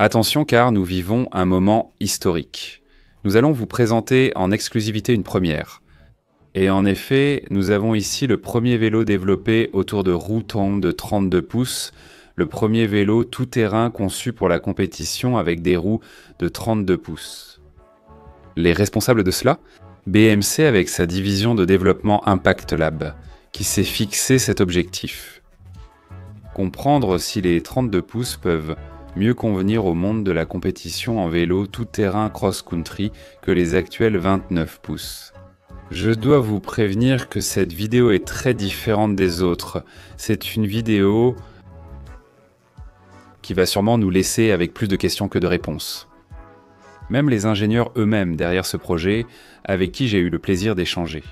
Attention car nous vivons un moment historique. Nous allons vous présenter en exclusivité une première. Et en effet, nous avons ici le premier vélo développé autour de roues tondes de 32 pouces, le premier vélo tout-terrain conçu pour la compétition avec des roues de 32 pouces. Les responsables de cela ? BMC avec sa division de développement Impact Lab, qui s'est fixé cet objectif. Comprendre si les 32 pouces peuvent mieux convenir au monde de la compétition en vélo tout-terrain cross-country que les actuels 29 pouces. Je dois vous prévenir que cette vidéo est très différente des autres. C'est une vidéo qui va sûrement nous laisser avec plus de questions que de réponses. Même les ingénieurs eux-mêmes derrière ce projet, avec qui j'ai eu le plaisir d'échanger.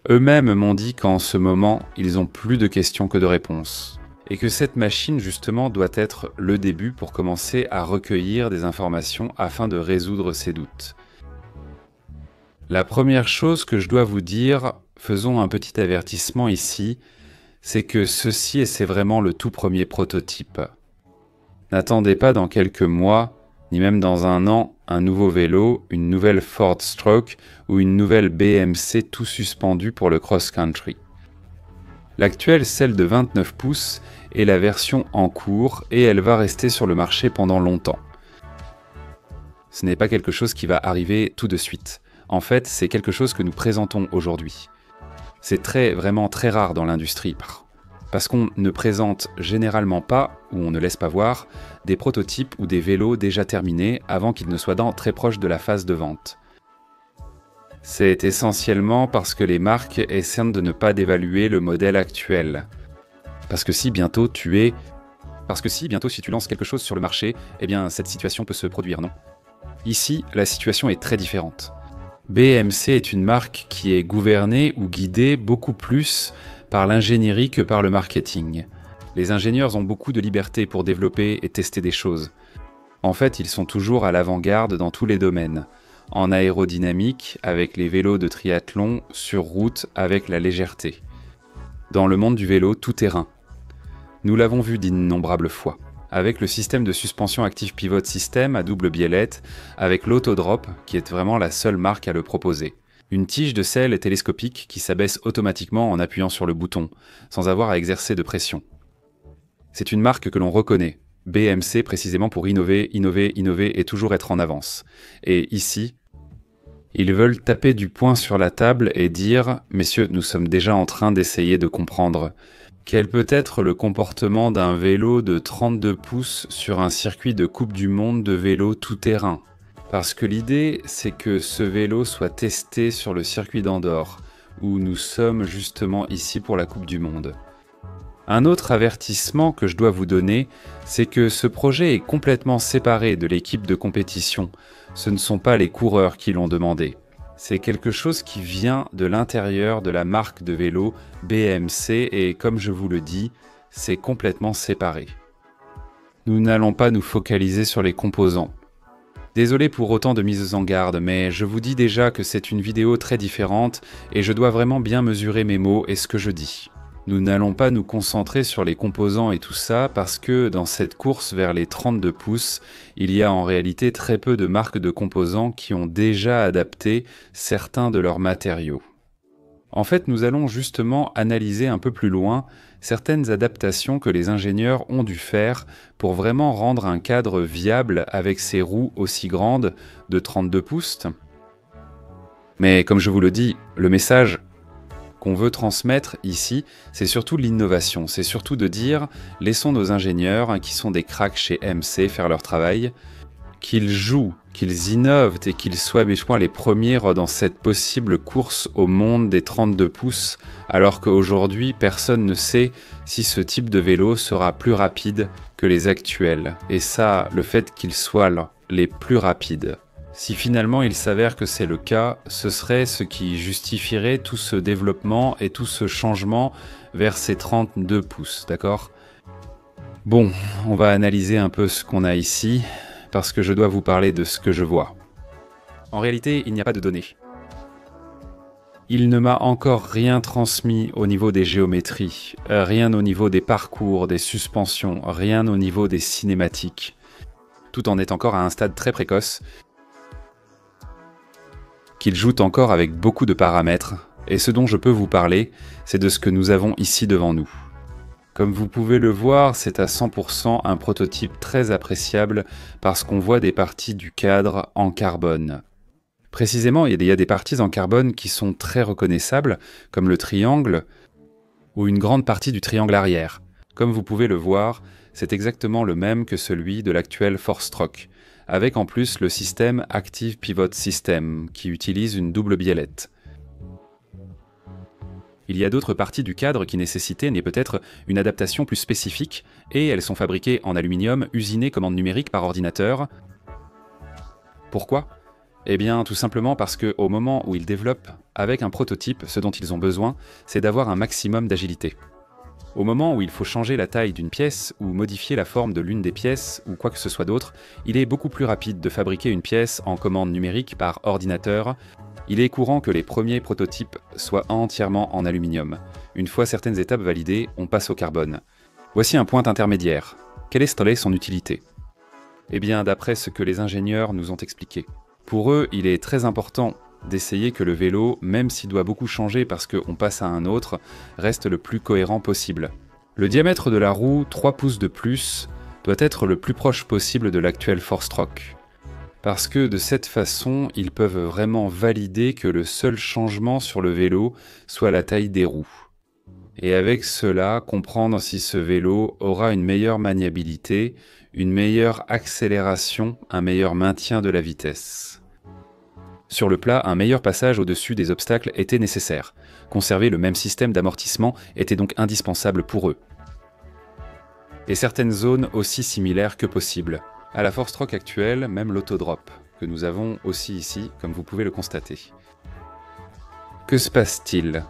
Eux-mêmes m'ont dit qu'en ce moment, ils ont plus de questions que de réponses. Et que cette machine, justement, doit être le début pour commencer à recueillir des informations afin de résoudre ces doutes. La première chose que je dois vous dire, faisons un petit avertissement ici, c'est que ceci, et c'est vraiment le tout premier prototype. N'attendez pas dans quelques mois, ni même dans un an, un nouveau vélo, une nouvelle Ford Stroke ou une nouvelle BMC tout suspendu pour le cross-country. L'actuelle, celle de 29 pouces, est la version en cours et elle va rester sur le marché pendant longtemps. Ce n'est pas quelque chose qui va arriver tout de suite. En fait, c'est quelque chose que nous présentons aujourd'hui. C'est vraiment très rare dans l'industrie, parce qu'on ne présente généralement pas, ou on ne laisse pas voir, des prototypes ou des vélos déjà terminés avant qu'ils ne soient très proches de la phase de vente. C'est essentiellement parce que les marques essaient de ne pas dévaluer le modèle actuel. Parce que si bientôt si tu lances quelque chose sur le marché, eh bien cette situation peut se produire, non ? Ici, la situation est très différente. BMC est une marque qui est gouvernée ou guidée beaucoup plus par l'ingénierie que par le marketing. Les ingénieurs ont beaucoup de liberté pour développer et tester des choses. En fait, ils sont toujours à l'avant-garde dans tous les domaines. En aérodynamique, avec les vélos de triathlon, sur route, avec la légèreté. Dans le monde du vélo tout-terrain. Nous l'avons vu d'innombrables fois. Avec le système de suspension Active Pivot System à double biellette, avec l'autodrop, qui est vraiment la seule marque à le proposer. Une tige de selle télescopique qui s'abaisse automatiquement en appuyant sur le bouton, sans avoir à exercer de pression. C'est une marque que l'on reconnaît, BMC précisément pour innover et toujours être en avance. Et ici, ils veulent taper du poing sur la table et dire « Messieurs, nous sommes déjà en train d'essayer de comprendre ». Quel peut être le comportement d'un vélo de 32 pouces sur un circuit de Coupe du Monde de vélo tout-terrain ? Parce que l'idée, c'est que ce vélo soit testé sur le circuit d'Andorre, où nous sommes justement ici pour la Coupe du Monde. Un autre avertissement que je dois vous donner, c'est que ce projet est complètement séparé de l'équipe de compétition. Ce ne sont pas les coureurs qui l'ont demandé. C'est quelque chose qui vient de l'intérieur de la marque de vélo BMC et comme je vous le dis, c'est complètement séparé. Nous n'allons pas nous focaliser sur les composants. Désolé pour autant de mises en garde, mais je vous dis déjà que c'est une vidéo très différente et je dois vraiment bien mesurer mes mots et ce que je dis. Nous n'allons pas nous concentrer sur les composants et tout ça parce que dans cette course vers les 32 pouces, il y a en réalité très peu de marques de composants qui ont déjà adapté certains de leurs matériaux. En fait, nous allons justement analyser un peu plus loin certaines adaptations que les ingénieurs ont dû faire pour vraiment rendre un cadre viable avec ces roues aussi grandes de 32 pouces. Mais comme je vous le dis, le message qu'on veut transmettre ici, c'est surtout l'innovation, c'est surtout de dire « laissons nos ingénieurs, qui sont des cracks chez MC, faire leur travail », qu'ils jouent, qu'ils innovent et qu'ils soient les premiers dans cette possible course au monde des 32 pouces, alors qu'aujourd'hui, personne ne sait si ce type de vélo sera plus rapide que les actuels. Et ça, le fait qu'ils soient les plus rapides. Si finalement il s'avère que c'est le cas, ce serait ce qui justifierait tout ce développement et tout ce changement vers ces 32 pouces, d'accord ? Bon, on va analyser un peu ce qu'on a ici, parce que je dois vous parler de ce que je vois. En réalité, il n'y a pas de données. Il ne m'a encore rien transmis au niveau des géométries, rien au niveau des parcours, des suspensions, rien au niveau des cinématiques. tout en est encore à un stade très précoce, qu'il joue encore avec beaucoup de paramètres, et ce dont je peux vous parler, c'est de ce que nous avons ici devant nous. Comme vous pouvez le voir, c'est à 100% un prototype très appréciable parce qu'on voit des parties du cadre en carbone. Précisément, il y a des parties en carbone qui sont très reconnaissables, comme le triangle ou une grande partie du triangle arrière. Comme vous pouvez le voir, c'est exactement le même que celui de l'actuel four-stroke, avec en plus le système Active Pivot System, qui utilise une double biellette. Il y a d'autres parties du cadre qui nécessitaient peut-être une adaptation plus spécifique, et elles sont fabriquées en aluminium, usinées commande numérique par ordinateur. Pourquoi ? Eh bien, tout simplement parce qu'au moment où ils développent avec un prototype, ce dont ils ont besoin, c'est d'avoir un maximum d'agilité. Au moment où il faut changer la taille d'une pièce ou modifier la forme de l'une des pièces ou quoi que ce soit d'autre, il est beaucoup plus rapide de fabriquer une pièce en commande numérique par ordinateur. Il est courant que les premiers prototypes soient entièrement en aluminium. Une fois certaines étapes validées, on passe au carbone. Voici un point intermédiaire. Quelle est son utilité ? Eh bien, d'après ce que les ingénieurs nous ont expliqué, pour eux, il est très important d'essayer que le vélo, même s'il doit beaucoup changer parce qu'on passe à un autre, reste le plus cohérent possible. Le diamètre de la roue, 3 pouces de plus, doit être le plus proche possible de l'actuel four-stroke. Parce que de cette façon, ils peuvent vraiment valider que le seul changement sur le vélo soit la taille des roues. Et avec cela, comprendre si ce vélo aura une meilleure maniabilité, une meilleure accélération, un meilleur maintien de la vitesse. Sur le plat, un meilleur passage au-dessus des obstacles était nécessaire. Conserver le même système d'amortissement était donc indispensable pour eux. Et certaines zones aussi similaires que possible. À la four-stroke actuelle, même l'autodrop, que nous avons aussi ici, comme vous pouvez le constater. Que se passe-t-il ?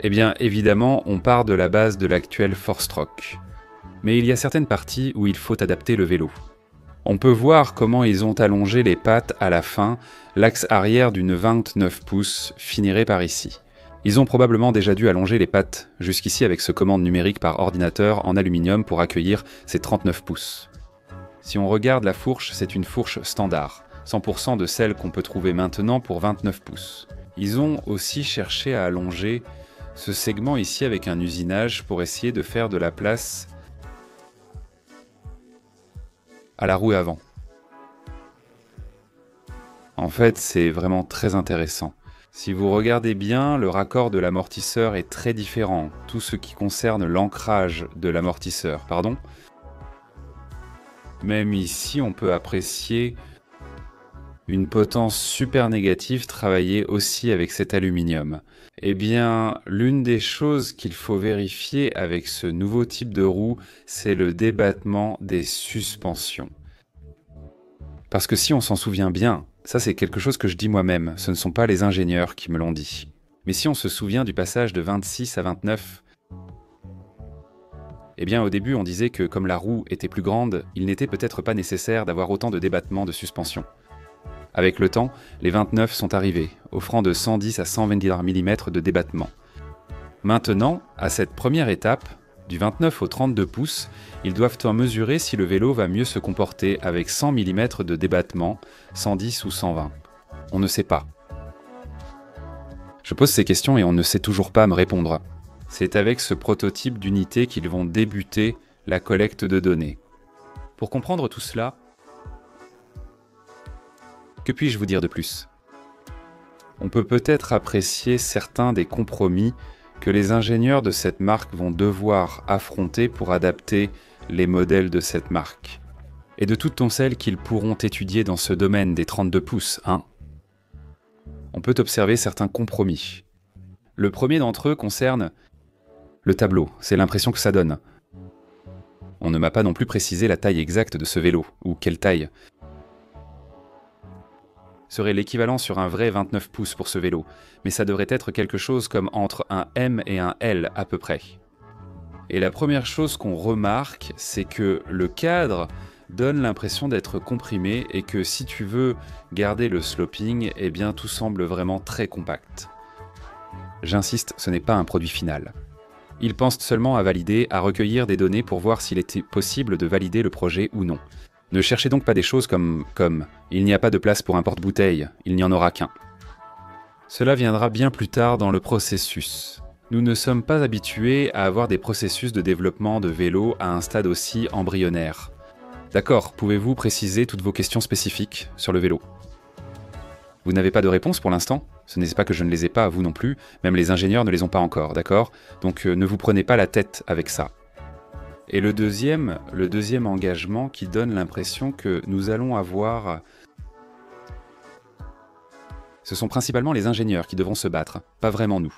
Eh bien, évidemment, on part de la base de l'actuel four-stroke. Mais il y a certaines parties où il faut adapter le vélo. On peut voir comment ils ont allongé les pattes à la fin, l'axe arrière d'une 29 pouces finirait par ici. Ils ont probablement déjà dû allonger les pattes jusqu'ici avec ce commande numérique par ordinateur en aluminium pour accueillir ces 39 pouces. Si on regarde la fourche, c'est une fourche standard, 100% de celle qu'on peut trouver maintenant pour 29 pouces. Ils ont aussi cherché à allonger ce segment ici avec un usinage pour essayer de faire de la place à la roue avant. En fait, c'est vraiment très intéressant. Si vous regardez bien, le raccord de l'amortisseur est très différent. Tout ce qui concerne l'ancrage de l'amortisseur, Même ici, on peut apprécier une potence super négative travaillée aussi avec cet aluminium. Eh bien, l'une des choses qu'il faut vérifier avec ce nouveau type de roue, c'est le débattement des suspensions. Parce que si on s'en souvient bien, ça c'est quelque chose que je dis moi-même, ce ne sont pas les ingénieurs qui me l'ont dit. Mais si on se souvient du passage de 26 à 29, eh bien au début on disait que comme la roue était plus grande, il n'était peut-être pas nécessaire d'avoir autant de débattement de suspension. Avec le temps, les 29 sont arrivés, offrant de 110 à 120 mm de débattement. Maintenant, à cette première étape, du 29 au 32 pouces, ils doivent en mesurer si le vélo va mieux se comporter avec 100 mm de débattement, 110 ou 120. On ne sait pas. Je pose ces questions et on ne sait toujours pas me répondre. C'est avec ce prototype d'unité qu'ils vont débuter la collecte de données. Pour comprendre tout cela, que puis-je vous dire de plus ? On peut peut-être apprécier certains des compromis que les ingénieurs de cette marque vont devoir affronter pour adapter les modèles de cette marque. Et de toutes celles qu'ils pourront étudier dans ce domaine des 32 pouces, on peut observer certains compromis. Le premier d'entre eux concerne le tableau, c'est l'impression que ça donne. On ne m'a pas non plus précisé la taille exacte de ce vélo, ou quelle taille serait l'équivalent sur un vrai 29 pouces pour ce vélo, mais ça devrait être quelque chose comme entre un M et un L à peu près. Et la première chose qu'on remarque, c'est que le cadre donne l'impression d'être comprimé et que si tu veux garder le sloping, eh bien tout semble vraiment très compact. J'insiste, ce n'est pas un produit final. Ils pensent seulement à valider, à recueillir des données pour voir s'il était possible de valider le projet ou non. Ne cherchez donc pas des choses comme « il n'y a pas de place pour un porte-bouteille, il n'y en aura qu'un ». Cela viendra bien plus tard dans le processus. Nous ne sommes pas habitués à avoir des processus de développement de vélo à un stade aussi embryonnaire. D'accord, pouvez-vous préciser toutes vos questions spécifiques sur le vélo? Vous n'avez pas de réponse pour l'instant? Ce n'est pas que je ne les ai pas, vous non plus, même les ingénieurs ne les ont pas encore, d'accord? Donc ne vous prenez pas la tête avec ça. Et le deuxième engagement qui donne l'impression que nous allons avoir... Ce sont principalement les ingénieurs qui devront se battre, pas vraiment nous.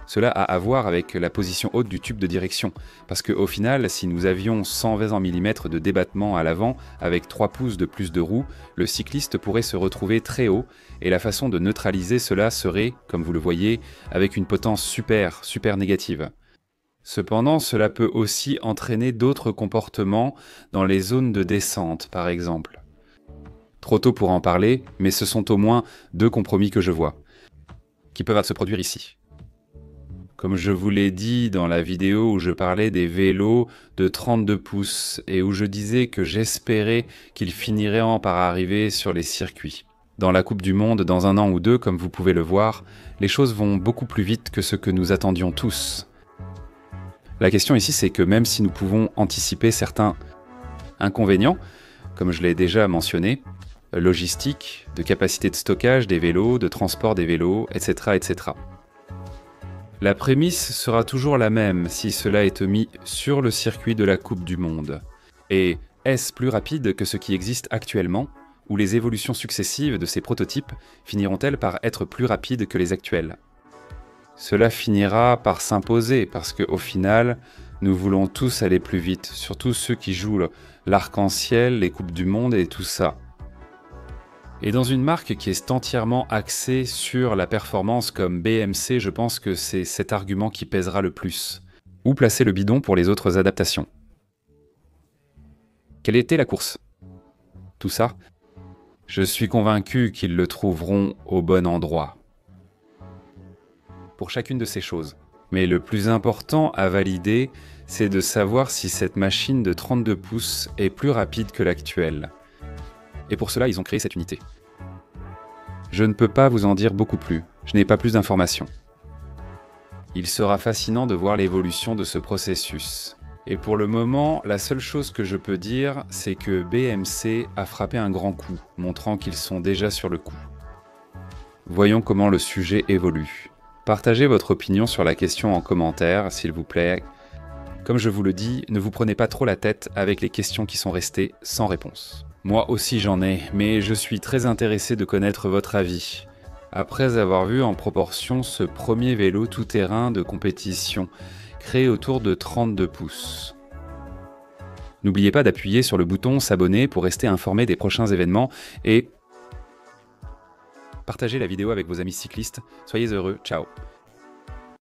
Cela a à voir avec la position haute du tube de direction, parce qu'au final, si nous avions 120 mm de débattement à l'avant, avec 3 pouces de plus de roues, le cycliste pourrait se retrouver très haut, et la façon de neutraliser cela serait, comme vous le voyez, avec une potence super négative. Cependant, cela peut aussi entraîner d'autres comportements dans les zones de descente, par exemple. Trop tôt pour en parler, mais ce sont au moins 2 compromis que je vois, qui peuvent se produire ici. Comme je vous l'ai dit dans la vidéo où je parlais des vélos de 32 pouces et où je disais que j'espérais qu'ils finiraient par arriver sur les circuits. Dans la Coupe du Monde, dans 1 an ou 2, comme vous pouvez le voir, les choses vont beaucoup plus vite que ce que nous attendions tous. La question ici, c'est que même si nous pouvons anticiper certains inconvénients, comme je l'ai déjà mentionné, logistique, de capacité de stockage des vélos, de transport des vélos, etc., etc. La prémisse sera toujours la même si cela est mis sur le circuit de la Coupe du Monde. Et est-ce plus rapide que ce qui existe actuellement, ou les évolutions successives de ces prototypes finiront-elles par être plus rapides que les actuels? Cela finira par s'imposer parce qu'au final, nous voulons tous aller plus vite, surtout ceux qui jouent l'arc-en-ciel, les Coupes du Monde et tout ça. Et dans une marque qui est entièrement axée sur la performance comme BMC, je pense que c'est cet argument qui pèsera le plus. Où placer le bidon pour les autres adaptations? Quelle était la course? Tout ça, je suis convaincu qu'ils le trouveront au bon endroit. Pour chacune de ces choses. Mais le plus important à valider, c'est de savoir si cette machine de 32 pouces est plus rapide que l'actuelle. Et pour cela, ils ont créé cette unité. Je ne peux pas vous en dire beaucoup plus, je n'ai pas plus d'informations. Il sera fascinant de voir l'évolution de ce processus. Et pour le moment, la seule chose que je peux dire, c'est que BMC a frappé un grand coup, montrant qu'ils sont déjà sur le coup. Voyons comment le sujet évolue. Partagez votre opinion sur la question en commentaire, s'il vous plaît. Comme je vous le dis, ne vous prenez pas trop la tête avec les questions qui sont restées sans réponse. Moi aussi j'en ai, mais je suis très intéressé de connaître votre avis. Après avoir vu en proportion ce premier vélo tout-terrain de compétition, créé autour de 32 pouces. N'oubliez pas d'appuyer sur le bouton s'abonner pour rester informé des prochains événements et partagez la vidéo avec vos amis cyclistes. Soyez heureux, ciao.